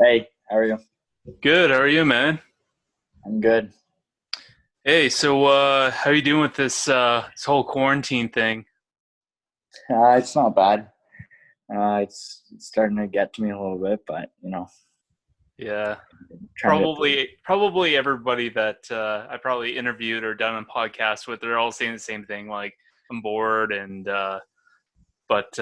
Hey, how are you? Good. How are you, man? I'm good. Hey, so how are you doing with this whole quarantine thing? It's not bad. It's starting to get to me a little bit, but Yeah, trying to get through. probably everybody that I probably interviewed or done a podcast with, they're all saying the same thing. Like, I'm bored, and but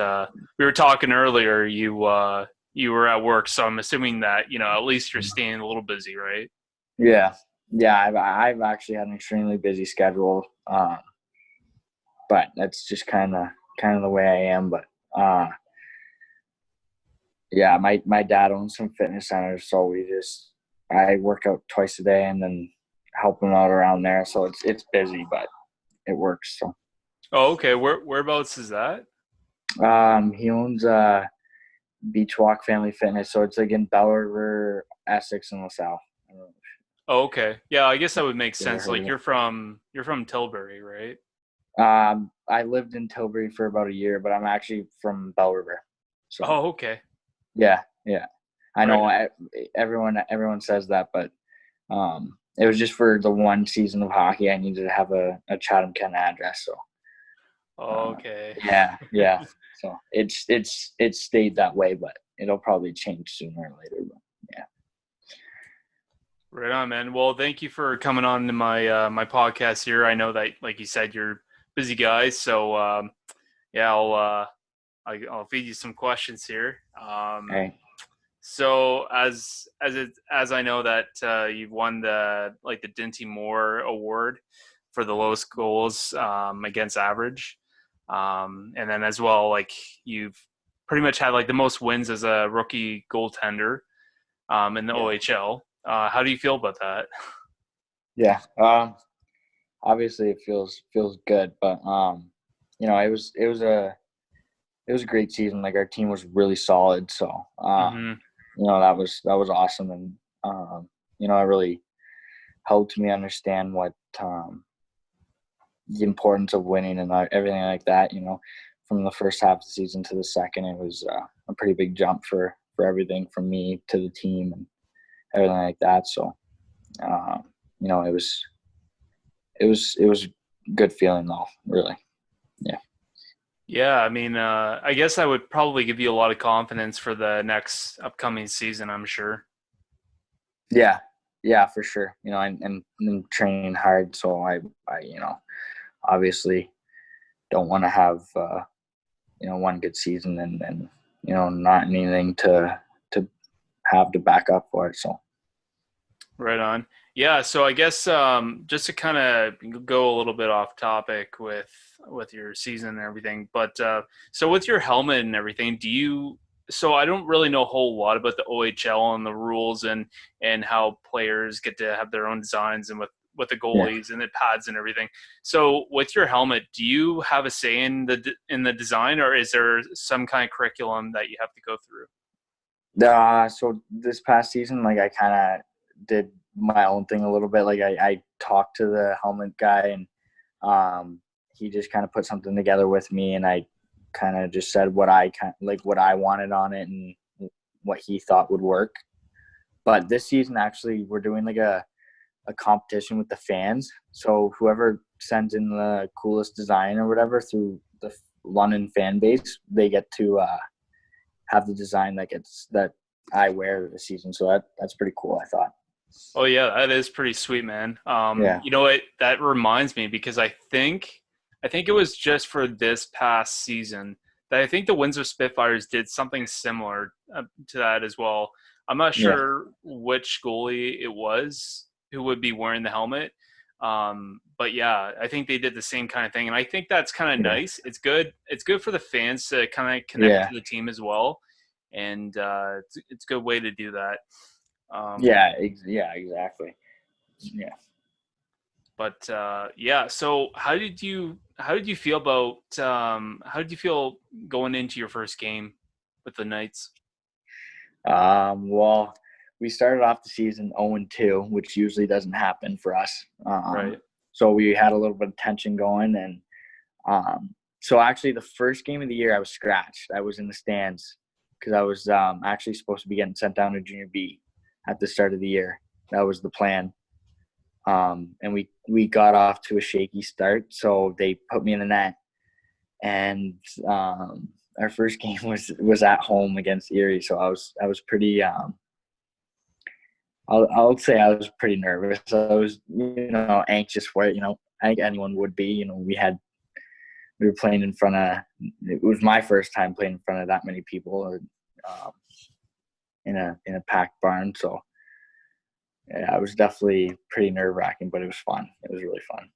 we were talking earlier. You were at work, so I'm assuming that at least you're staying a little busy, right? Yeah, yeah. I've actually had an extremely busy schedule, but that's just kind of the way I am. But yeah, my dad owns some fitness centers, so I work out twice a day and then help him out around there. So it's busy, but it works. So Oh, okay. Whereabouts is that? he owns Beach Walk Family Fitness. So it's like in Bell River, Essex, and LaSalle. I don't know Oh, okay. Yeah, I guess that would make if you ever sense. heard Like, of it. you're from Tilbury, right? I lived in Tilbury for about a year, but I'm actually from Bell River. So Oh, okay. yeah, yeah. I Right. know everyone says that, but it was just for the one season of hockey. I needed to have a Chatham Kent address. So uh, Okay. yeah, yeah. So it's stayed that way, but it'll probably change sooner or later. But yeah, Right on, man. Well, thank you for coming on to my podcast here. I know that, like you said, you're a busy guy, so yeah, I'll feed you some questions here. hey, So as I know that you've won the Dinty Moore Award for the lowest goals against average, and then as well, like, you've pretty much had like the most wins as a rookie goaltender in the yeah, OHL. How do you feel about that? yeah. Obviously it feels good, but it was a great season. Like our team was really solid, so Hmm. that was awesome, and it really helped me understand what the importance of winning and everything like that. From the first half of the season to the second, it was a pretty big jump for everything from me to the team and everything like that. So uh, it was good feeling though, really. Yeah. Yeah, I mean, I guess I would probably give you a lot of confidence for the next upcoming season, I'm sure. Yeah, yeah, for sure. And training hard, so I obviously don't want to have one good season and then not anything to have to back up for it. So Right on. Yeah, so I guess just to kind of go a little bit off topic with your season and everything, but so with your helmet and everything, do you? So I don't really know a whole lot about the OHL and the rules and how players get to have their own designs and with the yeah, goalies and the pads and everything. So with your helmet, do you have a say in the design, or is there some kind of curriculum that you have to go through? so this past season, like I kind of did my own thing a little bit. Like I talked to the helmet guy and he just kind of put something together with me, and I kind of just said what I wanted on it and what he thought would work. But this season, actually, we're doing like a competition with the fans. So whoever sends in the coolest design or whatever through the London fan base, they get to have the design that I wear this season. So that's pretty cool, I thought. Oh yeah, that is pretty sweet, man. Yeah. You know what? That reminds me because I think it was just for this past season that I think the Windsor Spitfires did something similar to that as well. I'm not Yeah. sure which goalie it was who would be wearing the helmet, but yeah, I think they did the same kind of thing, and I think that's kind of Yeah. nice. It's good. It's good for the fans to kind of connect Yeah. to the team as well, and it's a good way to do that. Um, Yeah, exactly. Yeah. But yeah, so how did you feel about how did you feel going into your first game with the Knights? Well, we started off the season 0-2, which usually doesn't happen for us. Right. So we had a little bit of tension going, and so actually the first game of the year I was scratched. I was in the stands because I was actually supposed to be getting sent down to junior B at the start of the year. That was the plan. And we got off to a shaky start, so they put me in the net. And our first game was at home against Erie, so I was pretty. I'll say I was pretty nervous. I was anxious for it. I think anyone would be. We were playing in front of. It was my first time playing in front of that many people, in a packed barn. So yeah, it was definitely pretty nerve-wracking, but it was fun. It was really fun.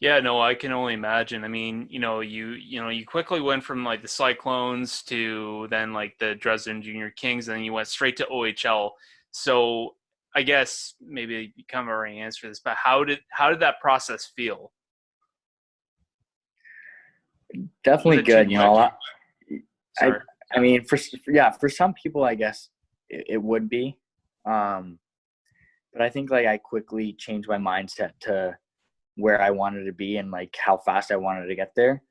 Yeah, no, I can only imagine. I mean, you quickly went from like the Cyclones to then like the Dresden Junior Kings, and then you went straight to OHL. So I guess maybe you kind of already answered this, but how did that process feel? Was Definitely it too good. quick? I Sorry. I mean, for some people, I guess it would be. Um, but I think like I quickly changed my mindset to where I wanted to be and like how fast I wanted to get there.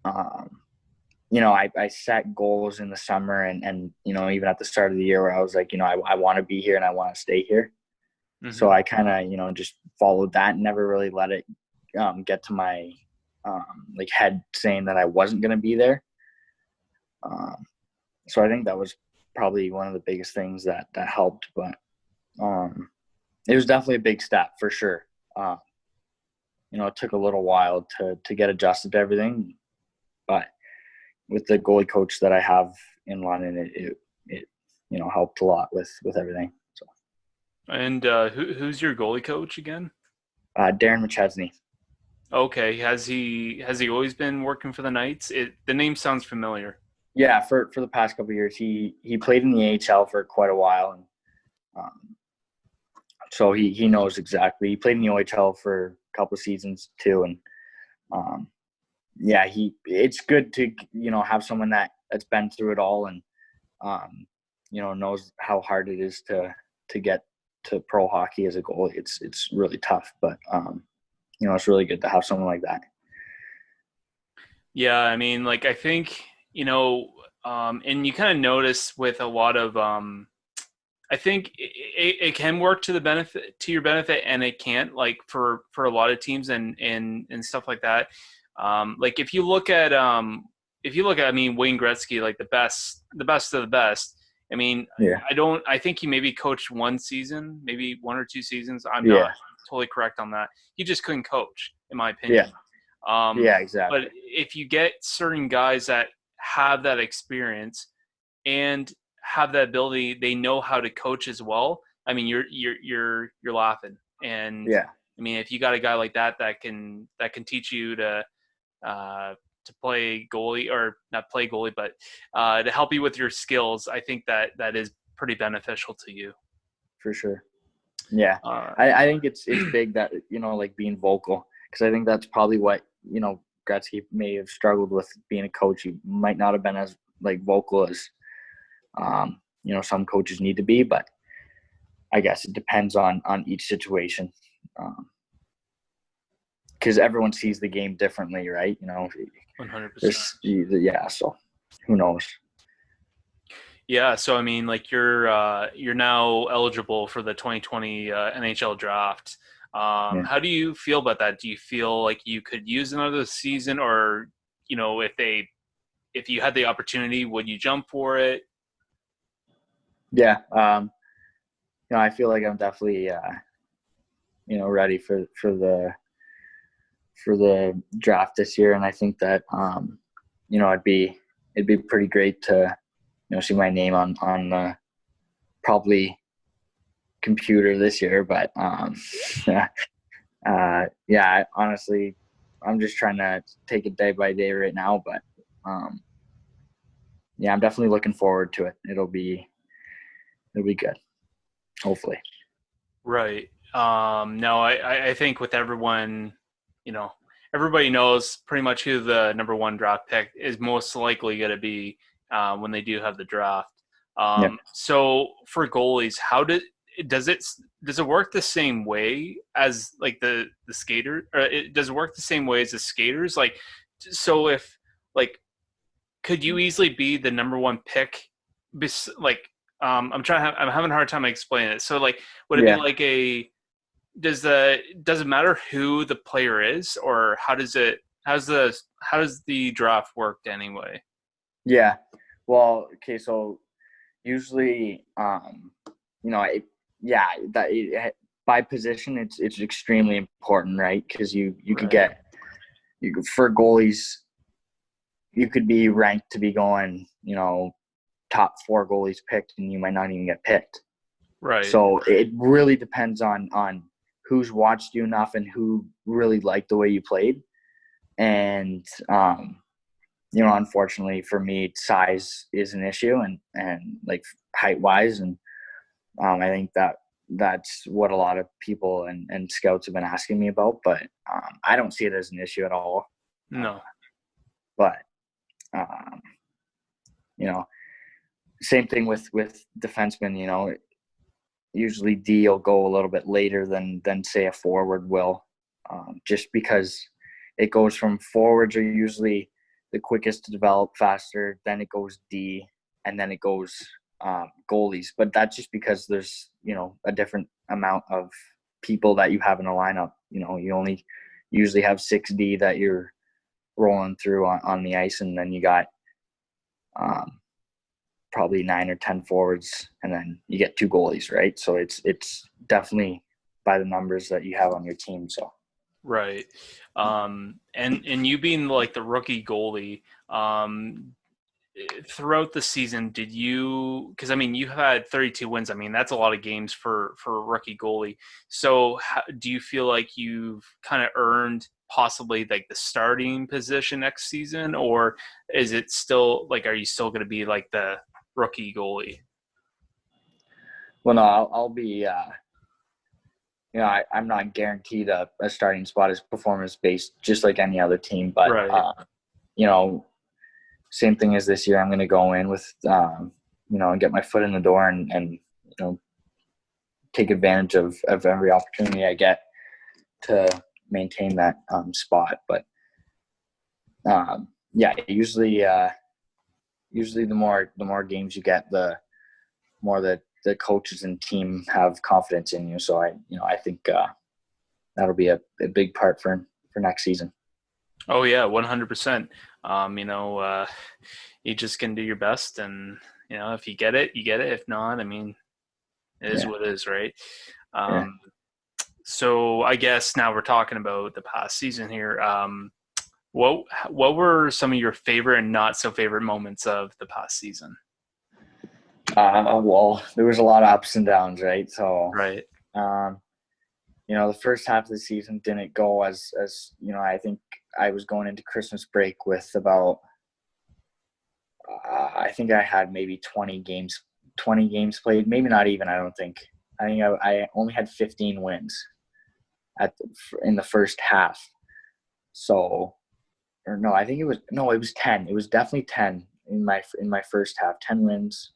Um, I set goals in the summer and even at the start of the year where I was like, I want to be here and I want to stay here. So Hmm. I kind of, just followed that and never really let it get to my like head saying that I wasn't going to be there. Um, so I think that was probably one of the biggest things that helped, but it was definitely a big step for sure. Uh, it took a little while to get adjusted to everything, but with the goalie coach that I have in London, it helped a lot with everything. So And who's your goalie coach again? Darren McChesney. Okay, has he always been working for the Knights? The name sounds familiar. Yeah, for the past couple of years, he played in the AHL for quite a while, and um, so he knows exactly. He played in the OHL for a couple of seasons too, and um, yeah, it's good to have someone that's been through it all and knows how hard it is to get to pro hockey as a goalie. It's really tough, but it's really good to have someone like that. Yeah, I mean, like I think and you kind of notice with a lot of I think it can work to your benefit, and it can't. Like for a lot of teams and stuff like that. Like if you look at I mean Wayne Gretzky, like the best of the best. I mean, Yeah, I think he maybe coached one season, maybe one or two seasons. I'm not yeah, totally correct on that. He just couldn't coach, in my yeah, opinion. Um, yeah, but exactly. if you get certain guys that have that experience and have that ability, they know how to coach as well. I mean, you're laughing, and Yeah, I mean, if you got a guy like that can teach you to play goalie or not play goalie, but to help you with your skills, I think that is pretty beneficial to you. for sure. Yeah, Uh, I think it's big that like being vocal, because I think that's probably what Gretzky may have struggled with being a coach. He might not have been as like vocal as some coaches need to be, but I guess it depends on each situation, because everyone sees the game differently, right? 100%. Yeah. So who knows? Yeah, so I mean, like you're now eligible for the 2020 NHL draft. Yeah. How do you feel about that? Do you feel like you could use another season, or if you had the opportunity, would you jump for it? Yeah. I feel like I'm definitely ready for the draft this year, and I think that it'd be pretty great to see my name on probably computer this year, but yeah, honestly, I'm just trying to take it day by day right now, but um, yeah, I'm definitely looking forward to it. It'll be good, hopefully. Right. No, I think with everyone, you know, everybody knows pretty much who the number one draft pick is most likely going to be when they do have the draft. Yeah, So for goalies, does it does it work the same way as like the skater? Or does it work the same way as the skaters? Like, so if like could you easily be the number one pick? Like, I'm having a hard time explaining it. So, like, would it be Yeah, like a does it matter who the player is, or how does the draft work anyway? yeah. Well, okay, so usually, yeah, by position, it's extremely important, right? Because you could Right. get for goalies, you could be ranked to be going, top four goalies picked, and you might not even get picked. Right. So it really depends on who's watched you enough and who really liked the way you played. And unfortunately for me, size is an issue, and like height wise, and I think that's what a lot of people and scouts have been asking me about, but I don't see it as an issue at all. No. But um, you know, same thing with defensemen. Usually D will go a little bit later than say a forward will, just because it goes from forwards are usually the quickest to develop faster, then it goes D, and then it goes goalies. But that's just because there's a different amount of people that you have in a lineup. You only usually have 6D that you're rolling through on the ice, and then you got um, probably 9 or 10 forwards, and then you get two goalies, right? So it's definitely by the numbers that you have on your team. So Right. And you being like the rookie goalie, throughout the season, did you? Because I mean, you had 32 wins. I mean, that's a lot of games for a rookie goalie. So, do you feel like you've kind of earned possibly like the starting position next season, or is it still like, are you still going to be like the rookie goalie? well, no, I'll be. I'm not guaranteed a starting spot as performance based, just like any other team. But Right. you know, same thing as this year. I'm going to go in with and get my foot in the door and take advantage of every opportunity I get to maintain that spot. But yeah, usually the more games you get, the more the coaches and team have confidence in you. So I think that'll be a big part for next season. Oh yeah, 100%. You just can do your best, and if you get it, you get it. If not, I mean, it is Yeah, what it is, right? yeah. Um, so I guess now we're talking about the past season here. What were some of your favorite and not so favorite moments of the past season? Well, there was a lot of ups and downs, right? So, Right. um, the first half of the season didn't go as I think I was going into Christmas break with about I think I had maybe 20 games played, maybe not even. I don't think. I think I only had 15 wins in the first half. So, or no, I think it was 10. It was definitely 10 in my first half. 10 wins.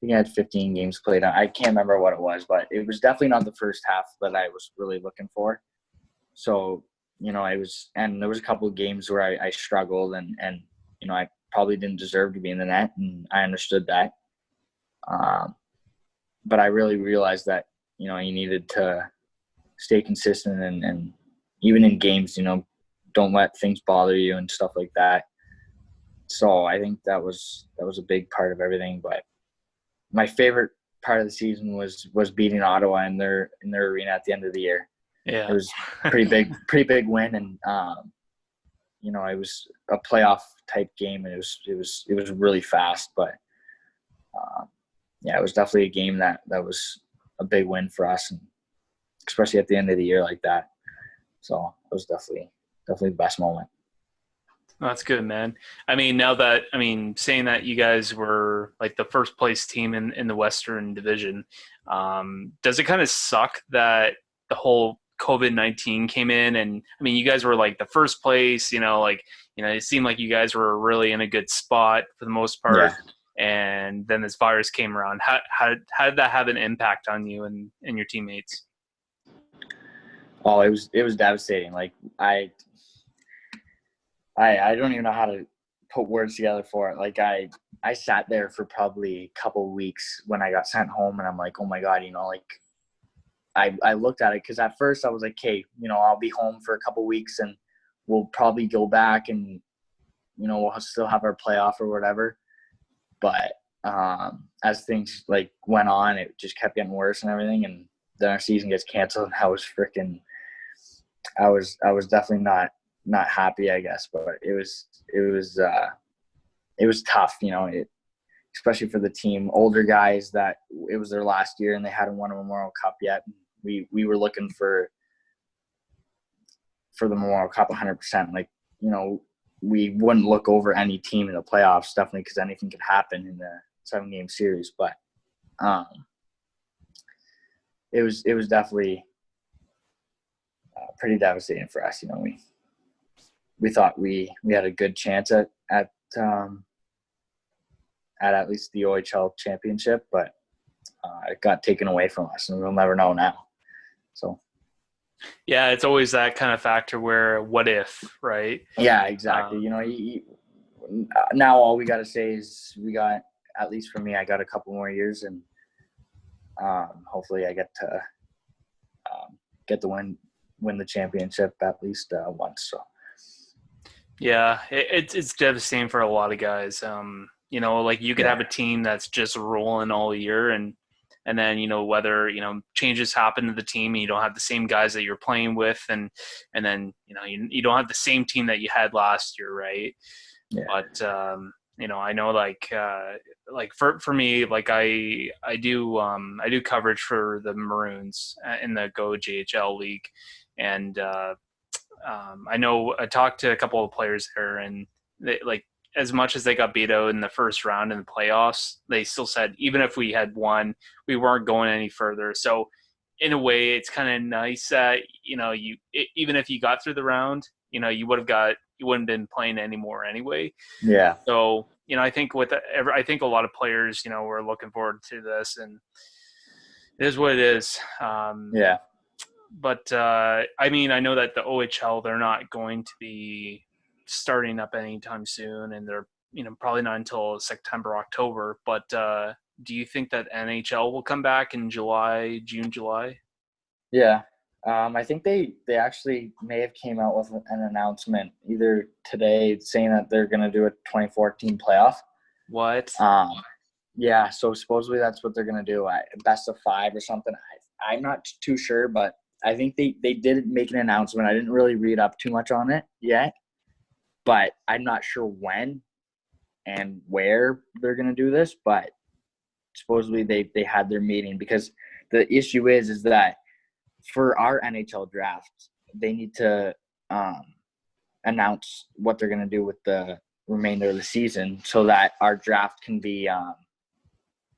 I think I had 15 games played. I can't remember what it was, but it was definitely not the first half that I was really looking for. So, and there was a couple of games where I struggled and I probably didn't deserve to be in the net, and I understood that. Um, but I really realized that, you needed to stay consistent and even in games, don't let things bother you and stuff like that. So I think that was a big part of everything. But my favorite part of the season was beating Ottawa in their arena at the end of the year. It Yeah. was pretty big win, and it was a playoff type game, and it was really fast. But yeah, it was definitely a game that was a big win for us, and especially at the end of the year like that. So it was definitely the best moment. That's good, man. Saying that you guys were like the first place team in the Western Division, does it kind of suck that the whole COVID-19 came in? And I mean, you guys were like the first place, it seemed like you guys were really in a good spot for the most part. Yeah. And then this virus came around. How did that have an impact on you and your teammates? Oh, it was devastating. Like I don't even know how to put words together for it. Like I sat there for probably a couple of weeks when I got sent home, and I'm like, oh my God, like I looked at it because at first I was like, okay, I'll be home for a couple of weeks and we'll probably go back and, we'll still have our playoff or whatever. But as things like went on, it just kept getting worse and everything. And then our season gets canceled, and I was definitely not happy, I guess, but it was tough, especially for the team, older guys that it was their last year and they hadn't won a Memorial Cup yet. We were looking for the Memorial Cup 100%. Like, we wouldn't look over any team in the playoffs, definitely, because anything could happen in the 7-game series. But it was definitely pretty devastating for us. We thought we had a good chance at least the OHL championship, but it got taken away from us, and we'll never know now. So. Yeah, it's always that kind of factor where what if, right? Yeah, exactly. Now all we got to say is at least for me, I got a couple more years, and hopefully I get to win the championship at least once. So. Yeah, it's devastating for a lot of guys. Like you could have a team that's just rolling all year, and then whether changes happen to the team and you don't have the same guys that you're playing with, and then you don't have the same team that you had last year, right? Yeah. But I know like for me, like I do coverage for the Maroons in the Go JHL league, and I know I talked to a couple of players there, and they, like, as much as they got beat out in the first round in the playoffs, they still said even if we had won, we weren't going any further. So in a way, it's kind of nice that even if you got through the round, you wouldn't have been playing anymore anyway. Yeah. So I think I think a lot of players were looking forward to this, and it is what it is. Yeah. But I mean, I know that the OHL, they're not going to be starting up anytime soon, and they're probably not until September, October. But do you think that NHL will come back in June, July? Yeah. I think they actually may have came out with an announcement either today saying that they're going to do a 2014 playoff. What? Yeah, so supposedly that's what they're going to do. Best of 5 or something. I'm not too sure, but I think they did make an announcement. I didn't really read up too much on it yet, but I'm not sure when and where they're going to do this. But supposedly they had their meeting, because the issue is that for our NHL draft, they need to announce what they're going to do with the remainder of the season so that our draft can be,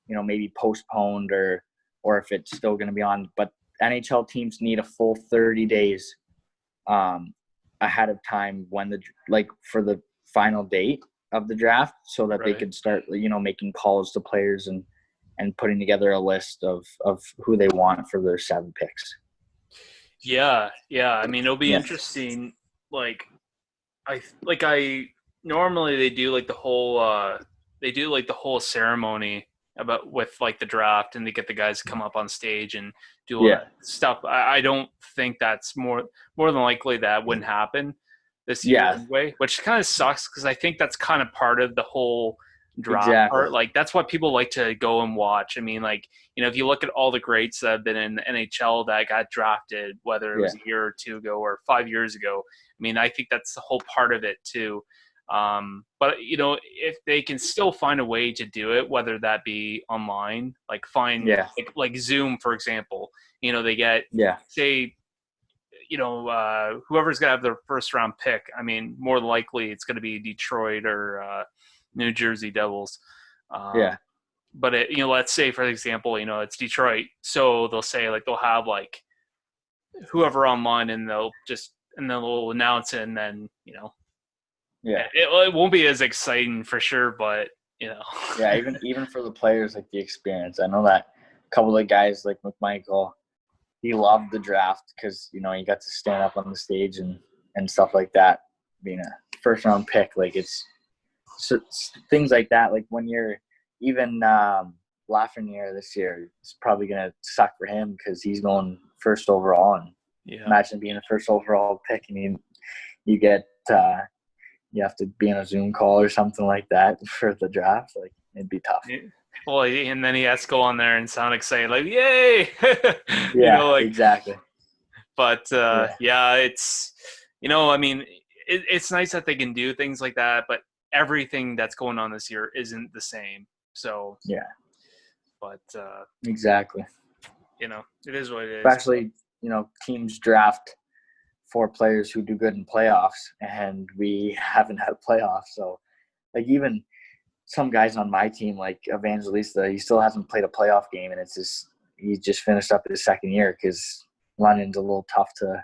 maybe postponed or if it's still going to be on. But NHL teams need a full 30 days ahead of time for the final date of the draft, so that they could start, making calls to players and putting together a list of who they want for their 7 picks. Yeah. I mean, it'll be interesting. I normally they do like the whole ceremony with like the draft, and they get the guys to come up on stage and do all that stuff. I don't think that's more than likely that wouldn't happen this year anyway, which kind of sucks, because I think that's kind of part of the whole draft part. Like, that's what people like to go and watch. I mean, like, if you look at all the greats that have been in the NHL that got drafted, whether it was a year or 2 ago or 5 years ago, I mean, I think that's the whole part of it too. But if they can still find a way to do it, whether that be online, like like Zoom, for example, they get say, whoever's gonna have their first round pick. I mean, more likely it's going to be Detroit or New Jersey Devils. But let's say, for example, it's Detroit, so they'll say, like, they'll have like whoever online, and they'll announce it, and then it won't be as exciting for sure, but even for the players, like, the experience. I know that a couple of guys like McMichael, he loved the draft because he got to stand up on the stage and stuff like that, being a first round pick. Like, it's so things like that. Like when you're even Lafreniere this year, it's probably gonna suck for him because he's going first overall, and Yeah. imagine being a first overall pick and you get you have to be on a Zoom call or something like that for the draft. Like it'd be tough. Well, and then he has to go on there and sound excited, like "Yay!" Yeah, like. exactly. But Yeah, yeah, it's I mean, it's nice that they can do things like that, but everything that's going on this year isn't the same. So, yeah, but exactly. it is what it is. Especially teams draft for players who do good in playoffs, and we haven't had playoffs. So like even some guys on my team, like Evangelista, he still hasn't played a playoff game, and he just finished up his second year because London's a little tough to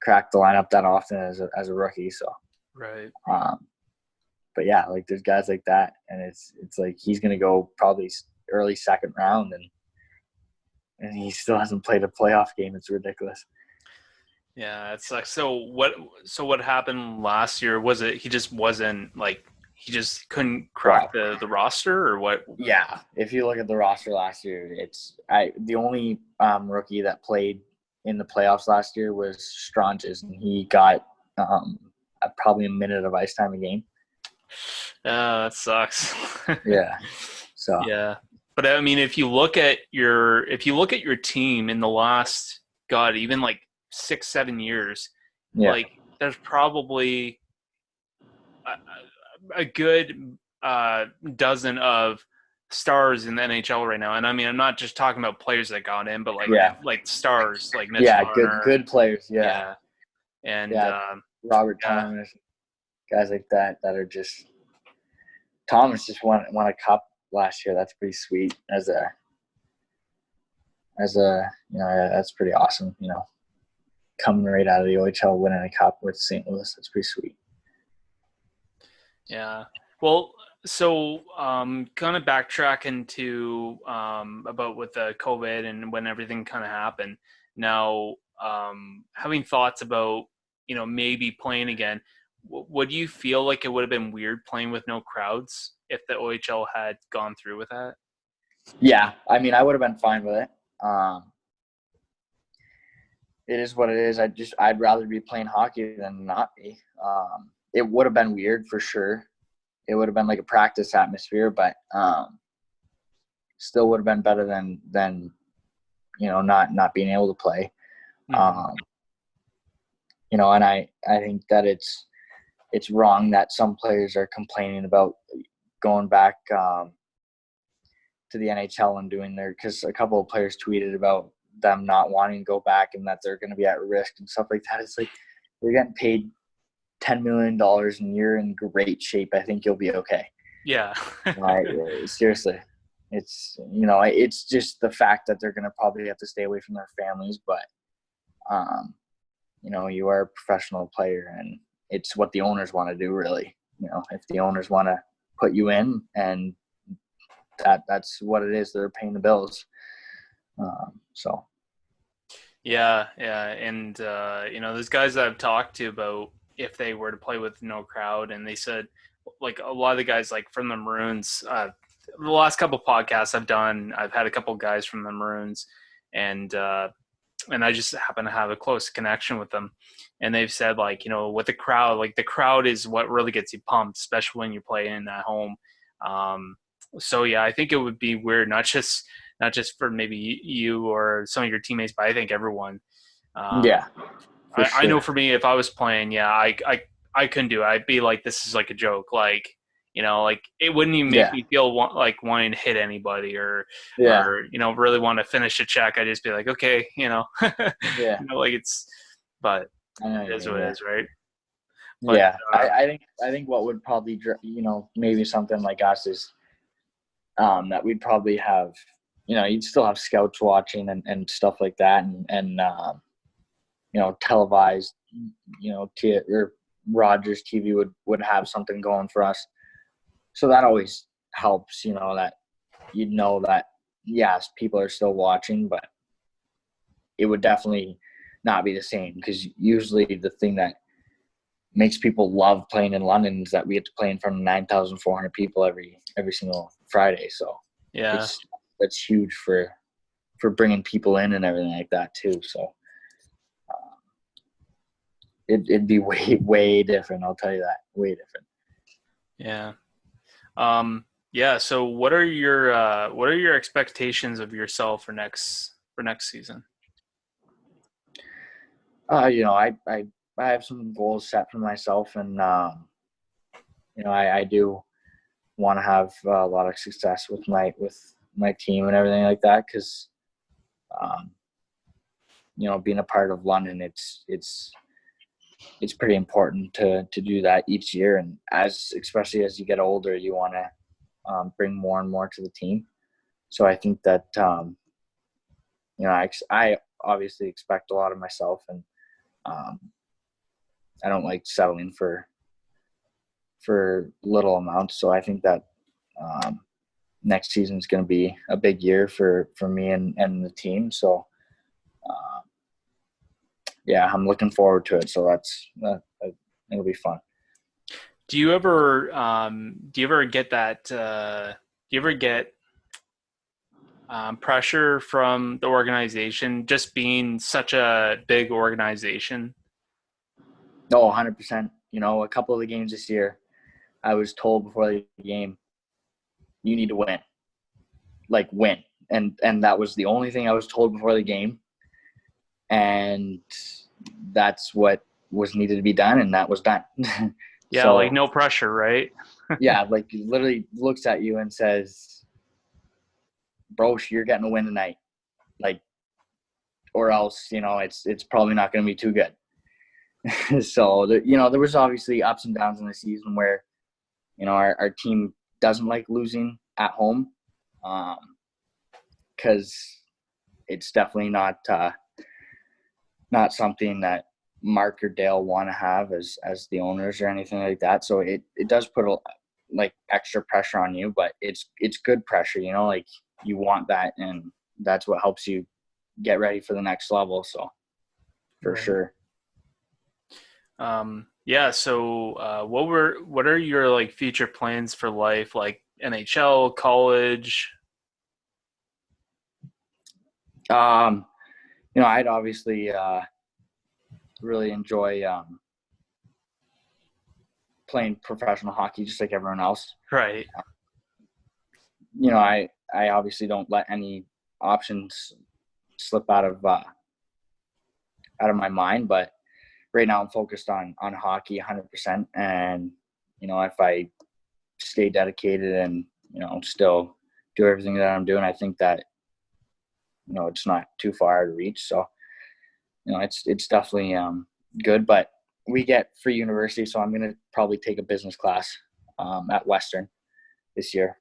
crack the lineup that often as a rookie. So, Right. But yeah, like there's guys like that, and it's like he's gonna go probably early second round, and he still hasn't played a playoff game. It's ridiculous. Yeah, it sucks. So what happened last year? Was it he just wasn't like he just couldn't crack Wow. the roster or what? Yeah, if you look at the roster last year, the only rookie that played in the playoffs last year was Stranges, and he got probably a minute of ice time a game. That sucks. Yeah, so Yeah. But I mean, if you look at your team in the last, God, even like 6, 7 years, yeah, like there's probably a good dozen of stars in the NHL right now. And I mean, I'm not just talking about players that got in, but yeah, like stars like Mitch yeah. Marner. Good players. Yeah, Yeah. And yeah. Robert yeah. Thomas, guys like that are just. Thomas just won a cup last year. That's pretty sweet that's pretty awesome. Coming right out of the OHL, winning a cup with St. Louis, that's pretty sweet. Yeah. Well, so kind of backtracking to about with the COVID and when everything kind of happened. Now, having thoughts about maybe playing again, would you feel like it would have been weird playing with no crowds if the OHL had gone through with that? Yeah, I mean, I would have been fine with it. It is what it is. I'd rather be playing hockey than not be. It would have been weird for sure. It would have been like a practice atmosphere, but still would have been better than not being able to play. Mm-hmm. And I think that it's wrong that some players are complaining about going back to the NHL and doing because a couple of players tweeted about them not wanting to go back and that they're going to be at risk and stuff like that. It's like you're getting paid $10 million and you're in great shape. I think you'll be okay. Yeah. Seriously. It's just the fact that they're going to probably have to stay away from their families, but you are a professional player and it's what the owners want to do really. If the owners want to put you in and that's what it is, they're paying the bills. So Yeah, and there's guys that I've talked to about if they were to play with no crowd, and they said like a lot of the guys like from the Maroons. The last couple of podcasts I've done, I've had a couple of guys from the Maroons, and I just happen to have a close connection with them, and they've said like with the crowd, like the crowd is what really gets you pumped, especially when you're playing at home. So yeah, I think it would be weird, not just for maybe you or some of your teammates, but I think everyone. yeah, for I know sure. for me, if I was playing, yeah, I couldn't do it. I'd be like, this is like a joke. Like, like it wouldn't even make Yeah, me feel like wanting to hit anybody yeah, really want to finish a check. I'd just be like, okay, yeah. like but I know what it you is mean. what it Yeah, is, right? But yeah. I think what would probably maybe something like us is that we'd probably have you'd still have scouts watching and stuff like that and televised or Rogers TV would have something going for us, so that always helps. That that yes, people are still watching, but it would definitely not be the same because usually the thing that makes people love playing in London is that we get to play in front of 9,400 people every single Friday. So Yeah. that's huge for bringing people in and everything like that too. So it'd be way different. I'll tell you that, way different. Yeah. Yeah. So what are your expectations of yourself for next season? I have some goals set for myself, and I do want to have a lot of success with my team and everything like that because um, being a part of London, it's pretty important to do that each year, and especially as you get older, you want to bring more and more to the team. So I think that I obviously expect a lot of myself, and um, I don't like settling for little amounts. So I think that um, next season is going to be a big year for me and the team. So uh, yeah, I'm looking forward to it. So it'll be fun. Do you ever get that? Do you ever get pressure from the organization, just being such a big organization? No, 100%. A couple of the games this year, I was told before the game, you need to win, like win, and that was the only thing I was told before the game, and that's what was needed to be done, and that was done. Yeah, like So no pressure, right? yeah, like literally looks at you and says, Brochu, you're getting a win tonight. Like, or else, it's probably not going to be too good. So, there was obviously ups and downs in the season where, our team doesn't like losing at home because it's definitely not something that Mark or Dale want to have as the owners or anything like that. So it does put like extra pressure on you, but it's good pressure, like you want that, and that's what helps you get ready for the next level. So for Right. sure. Yeah. So, what are your like future plans for life, like NHL, college? Um, I'd obviously really enjoy playing professional hockey just like everyone else. Right. I obviously don't let any options slip out of my mind, but right now I'm focused on hockey 100%. And, if I stay dedicated and, still do everything that I'm doing, I think that, it's not too far to reach. So, it's definitely good, but we get free university. So I'm going to probably take a business class at Western this year.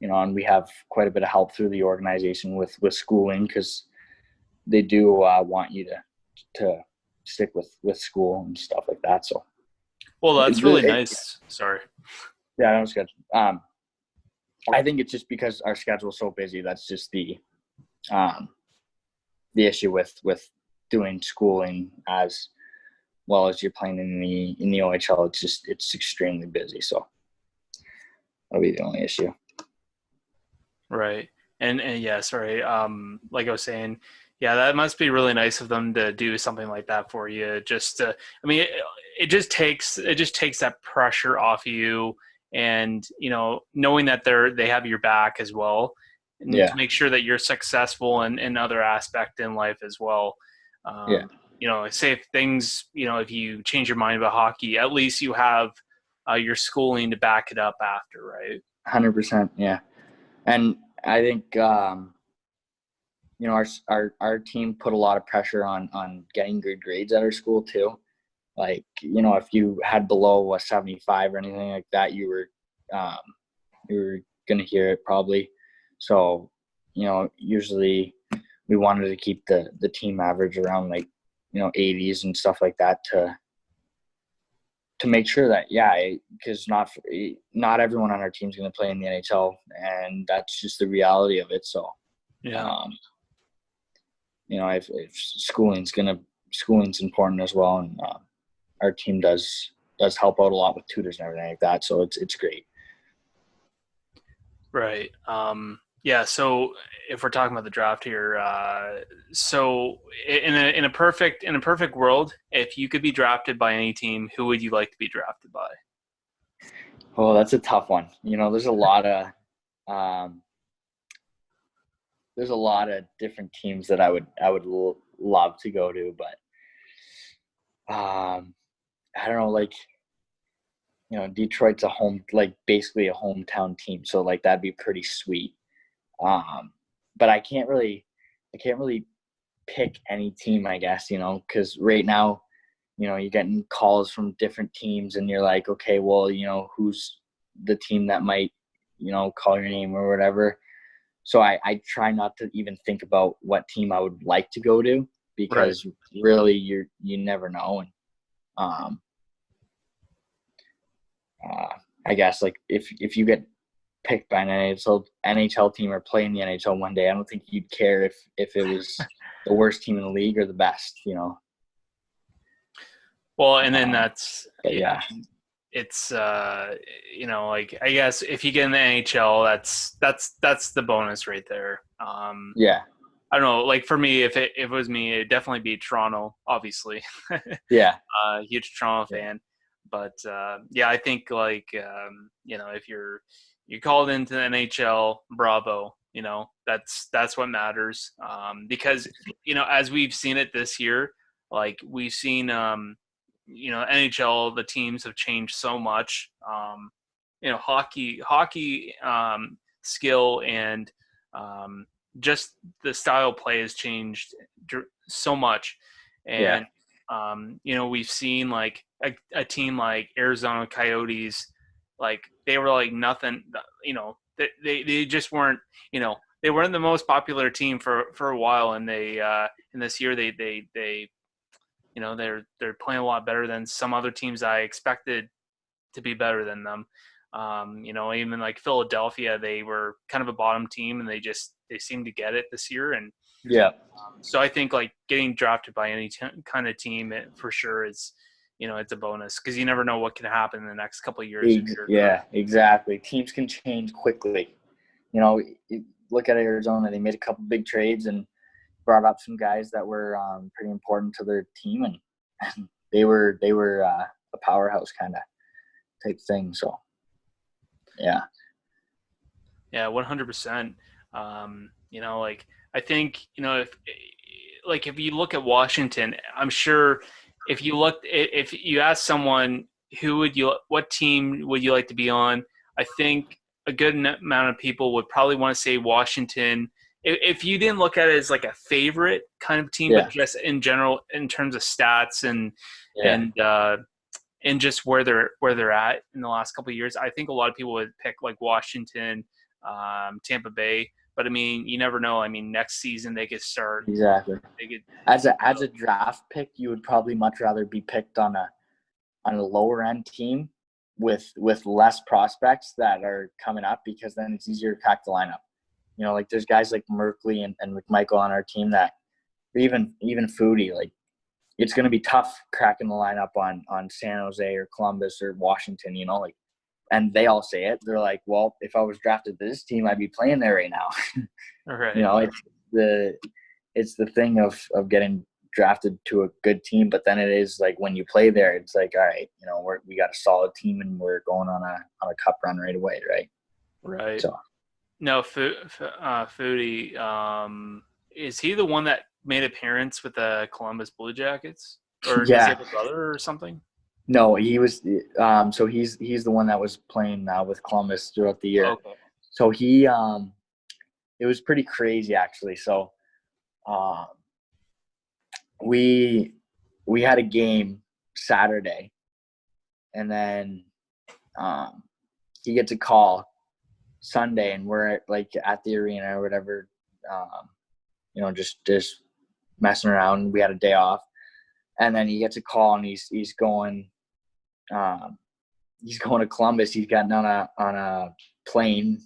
And we have quite a bit of help through the organization with schooling because they do want you to stick with school and stuff like that. So Well, that's really it, nice. Sorry. yeah, that was good. I think it's just because our schedule is so busy. That's just um, the issue with doing schooling as well as you're playing in the OHL. It's extremely busy. So that'll be the only issue. Right. And yeah, sorry. Like I was saying, yeah, that must be really nice of them to do something like that for you. I mean, it just takes that pressure off you, and knowing that they have your back as well, and to Yeah, make sure that you're successful in other aspect in life as well. yeah, Say if things, if you change your mind about hockey, at least you have your schooling to back it up after, right? 100%. Yeah, and I think our team put a lot of pressure on getting good grades at our school too. Like, if you had below a 75 or anything like that, um, you were gonna hear it probably. So, usually we wanted to keep the team average around like 80s and stuff like that to make sure that because not everyone on our team is going to play in the NHL, and that's just the reality of it. So Yeah. um, if schooling's going to schooling's important as well, and our team does help out a lot with tutors and everything like that. So it's great. Right. Yeah. So if we're talking about the draft here, so in a perfect world, if you could be drafted by any team, who would you like to be drafted by? Oh, that's a tough one. There's um, a lot of different teams that I would love to go to, but I don't know, like Detroit's basically a hometown team, so like that'd be pretty sweet. Um, but I can't really pick any team, I guess, because right now, you're getting calls from different teams, and you're like, okay, well, who's the team that might, call your name or whatever. So I try not to even think about what team I would like to go to, Right. because really you never know. And um, I guess like if you get picked by an NHL team or play in the NHL one day, I don't think you'd care if it was the worst team in the league or the best. Well, and then Um, that's but yeah, yeah, it's like I guess if you get in the NHL, that's the bonus right there. yeah, I don't know. Like for me, if it was me, it'd definitely be Toronto. Obviously, yeah, huge Toronto yeah, fan. But yeah, I think like if you're called into the NHL, bravo. That's what matters. Because as we've seen it this year, like we've seen NHL, the teams have changed so much. Hockey skill and um, just the style of play has changed so much, yeah, and we've seen like a team like Arizona Coyotes, like they were like nothing. They just weren't. They weren't the most popular team for a while, and they in this year they they're playing a lot better than some other teams I expected to be better than them. Even like Philadelphia, they were kind of a bottom team, and they seemed to get it this year. And yeah. so I think like getting drafted by any kind of team for sure is, it's a bonus because you never know what can happen in the next couple of years if you're drafted. Yeah, exactly. Teams can change quickly. Look at Arizona; they made a couple big trades and brought up some guys that were pretty important to their team, and they were a powerhouse kind of type thing. So yeah, Yeah, 100%. Like I think, if you look at Washington, I'm sure if you ask someone what team would you like to be on, I think a good amount of people would probably want to say Washington. If you didn't look at it as like a favorite kind of team, but yeah, just in general in terms of stats yeah, and uh, and just where they're at in the last couple of years, I think a lot of people would pick like Washington, Tampa Bay. But I mean, you never know. I mean, next season they could start. exactly. They could. As a draft pick, you would probably much rather be picked on a lower end team with less prospects that are coming up, because then it's easier to crack the lineup. Like there's guys like Merkley and McMichael on our team that, or even Foodie, like it's going to be tough cracking the lineup on San Jose or Columbus or Washington. Like, and they all say it. They're like, well, if I was drafted to this team, I'd be playing there right now. All right. It's the thing of getting drafted to a good team, but then it is like when you play there, it's like, all right, we got a solid team and we're going on a cup run right away, right? Right. So No, Foodie. Is he the one that made appearance with the Columbus Blue Jackets, or does he yeah, have a brother or something? no, he was. So he's the one that was playing with Columbus throughout the year. Okay. So it was pretty crazy actually. So um, we we had a game Saturday, and then um, he gets a call Sunday, and we're at the arena or whatever, just messing around. We had a day off, and then he gets a call, and um, he's going to Columbus. He's gotten on a plane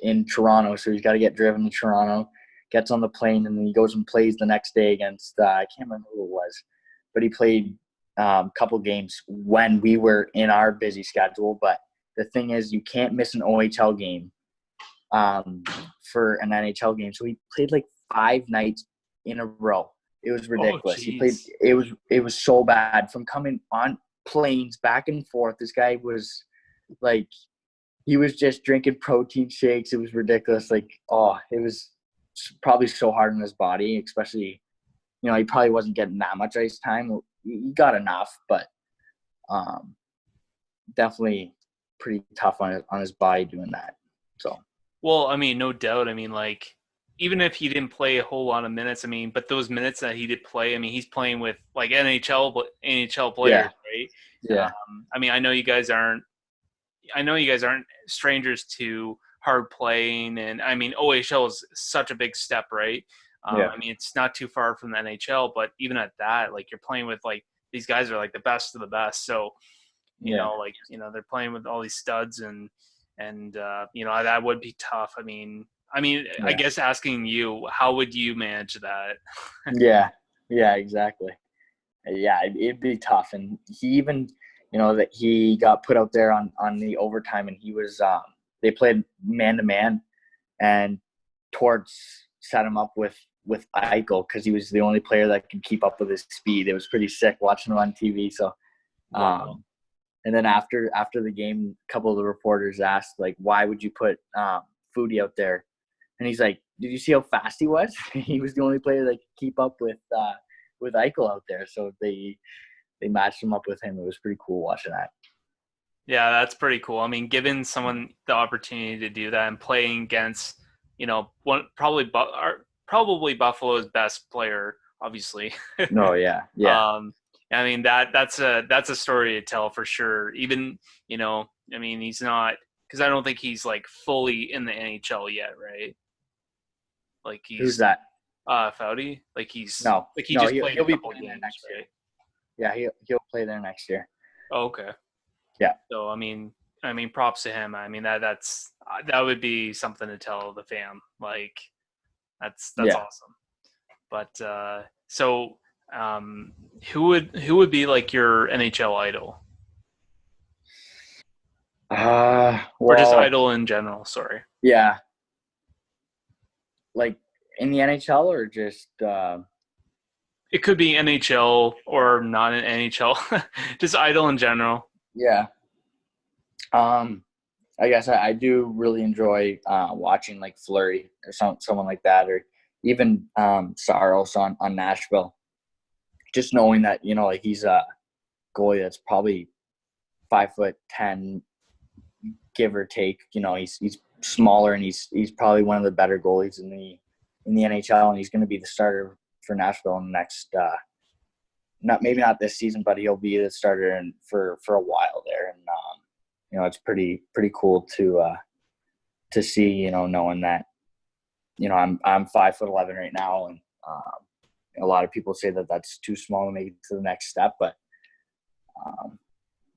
in Toronto, so he's got to get driven to Toronto. Gets on the plane, and then he goes and plays the next day against I can't remember who it was. but he played a couple games when we were in our busy schedule. But the thing is, you can't miss an OHL game for an NHL game. So he played like 5 nights in a row. It was Oh, ridiculous. He played. jeez. It was so bad from coming on planes back and forth. This guy was like he was just drinking protein shakes. It was ridiculous. Like it was probably so hard on his body, especially he probably wasn't getting that much ice time. He got enough, but um, definitely pretty tough on his body doing that. So Well, I mean, no doubt. I mean, like, even if he didn't play a whole lot of minutes, I mean, but those minutes that he did play, I mean, he's playing with like NHL players, yeah, right? yeah, I mean, I know you guys aren't strangers to hard playing, and I mean, OHL is such a big step, right? yeah, I mean, it's not too far from the NHL, but even at that, like, you're playing with like these guys are like the best of the best, so yeah, they're playing with all these studs, and that would be tough. I mean, I yeah, guess asking you, how would you manage that? yeah, yeah, exactly. Yeah, it'd be tough. And he even, that he got put out there on the overtime, and he was they played man to man, and Torts set him up with Eichel because he was the only player that could keep up with his speed. It was pretty sick watching him on TV. So, Wow. and then after the game, a couple of the reporters asked like, why would you put Foodie out there? And he's like, did you see how fast he was? He was the only player that could keep up with Eichel out there. So they matched him up with him. It was pretty cool watching that. Yeah, that's pretty cool. I mean, giving someone the opportunity to do that and playing against, one probably Buffalo's best player, obviously. No, yeah, yeah, um, I mean that's a story to tell for sure. Even I mean, he's not, because I don't think he's like fully in the NHL yet, right? Like who's he's that? Foudy, like he's No, like he no, just he'll played a he'll be couple of playing there games, next year. right? Yeah, he'll play there next year. Oh, okay. Yeah, So I mean, props to him. I mean that would be something to tell the fam. Like that's yeah. awesome. But so um, who would be like your NHL idol, or just Well, idol in general? Sorry, yeah, like in the NHL or just it could be NHL or not in NHL, just idol in general. yeah. Um, I guess I do really enjoy watching like Flurry or someone like that, or even Saros on Nashville. Just knowing that like he's a goalie that's probably 5'10", give or take. He's smaller, and he's probably one of the better goalies in the NHL, and he's going to be the starter for Nashville in the next not maybe not this season, but he'll be the starter for a while there, and it's pretty cool to see, knowing that I'm 5'11" right now, and a lot of people say that that's too small to make it to the next step, but um,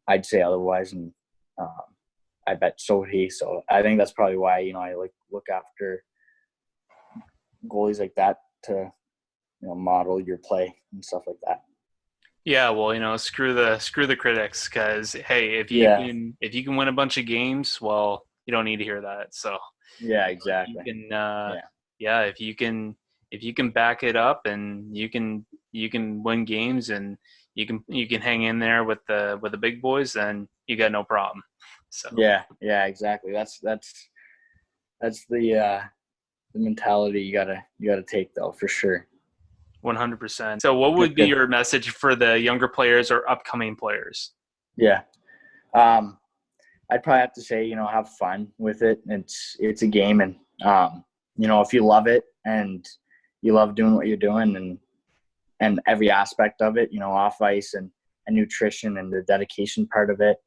I'd say otherwise, and um, I bet so would he. So I think that's probably why I look after goalies like that to model your play and stuff like that. Yeah, well, screw the critics, because hey, if you Yeah, can if you can win a bunch of games, well, you don't need to hear that. So yeah, you exactly. can Yeah, yeah, if you can back it up, and you can win games, and you can hang in there with the big boys, then you got no problem. So yeah, exactly. That's the mentality you gotta take though, for sure. 100%. So what would be Okay. your message for the younger players or upcoming players? Yeah. Um, I'd probably have to say, have fun with it. It's a game, and if you love it and you love doing what you're doing, and every aspect of it, off ice and nutrition and the dedication part of it,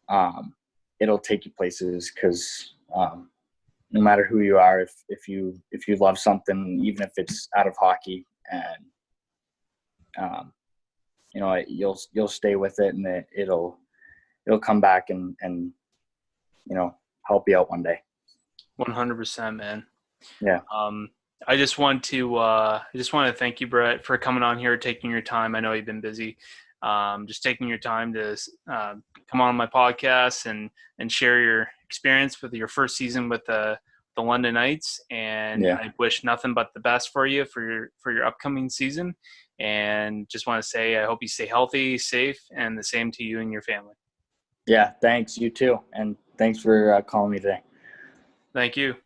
um, it'll take you places because no matter who you are, if you love something, even if it's out of hockey, and um, you'll stay with it, and it'll come back and help you out one day. 100%, man. Yeah. I just want to thank you, Brett, for coming on here, taking your time. I know you've been busy. Just taking your time to come on my podcast and share your experience with your first season with the London Knights. And Yeah. I wish nothing but the best for you for your upcoming season. And just want to say I hope you stay healthy, safe, and the same to you and your family. Yeah. Thanks. You too. And thanks for calling me today. Thank you.